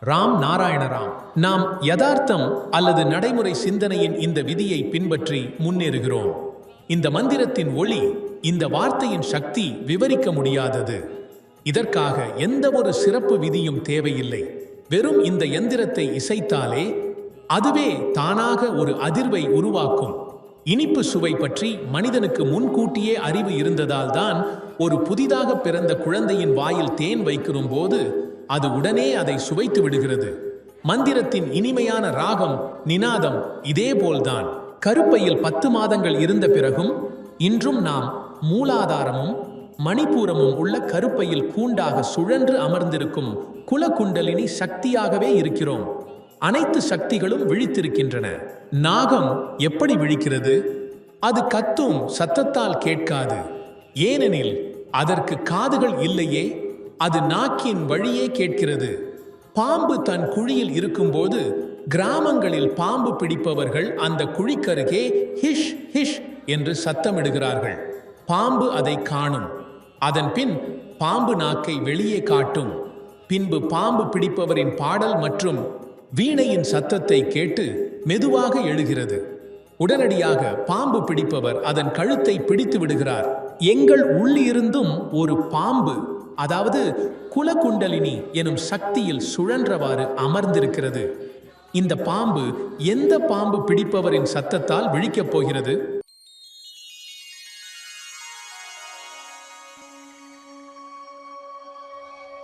ராம் நாராயண ராம். நாம் யதார்த்தம் அல்லது நடைமுறை சிந்தனையின் இந்த விதியை பின்பற்றி முன்னேறுகிறோம். இந்த மந்திரத்தின் ஒளி, இந்த வார்த்தையின் சக்தி விவரிக்க முடியாதது. இதற்காக எந்த ஒரு சிறப்பு விதியும் தேவையில்லை. வெறும் இந்த எந்திரத்தை இசைத்தாலே அதுவே தானாக ஒரு அதிர்வை உருவாக்கும். இனிப்பு சுவை பற்றி மனிதனுக்கு முன்கூட்டியே அறிவு இருந்ததால் தான் ஒரு புதிதாக பிறந்த குழந்தையின் வாயில் தேன் வைக்கும் போது அது உடனே அதை சுவைத்து விடுகிறது. மந்திரத்தின் இனிமையான ராகம், நினாதம் இதேபோல்தான். கருப்பையில் 10 மாதங்கள் இருந்த பிறகும் இன்றும் நாம் மூலாதாரமும் மணிப்பூரமும் உள்ள கருப்பையில் கூண்டாக சுழன்று அமர்ந்திருக்கும் குலகுண்டலினி சக்தியாகவே இருக்கிறோம். அனைத்து சக்திகளும் விழித்திருக்கின்றன. நாகம் எப்படி விழிக்கிறது? அது கத்தும் சத்தத்தால் கேட்காது. ஏனெனில் அதற்கு காதுகள் இல்லையே. அது நாக்கின் வழியே கேட்கிறது. பாம்பு தன் குழியில் இருக்கும்போது கிராமங்களில் பாம்பு பிடிப்பவர்கள் அந்த குழிக்கருகே ஹிஷ் ஹிஷ் என்று சத்தமிடுகிறார்கள். பாம்பு அதை காணும். அதன் பின் பாம்பு நாக்கை வெளியே காட்டும். பின்பு பாம்பு பிடிப்பவரின் பாடல் மற்றும் வீணையின் சத்தத்தை கேட்டு மெதுவாக எழுகிறது. உடனடியாக பாம்பு பிடிப்பவர் அதன் கழுத்தை பிடித்து விடுகிறார். எங்கள் உள்ளிருந்தும் ஒரு பாம்பு, அதாவது குலகுண்டலினி எனும் சக்தியில் சுழன்றவாறு அமர்ந்திருக்கிறது. இந்த பாம்பு எந்த பாம்பு பிடிப்பவரின் சத்தத்தால் விழிக்கப் போகிறது?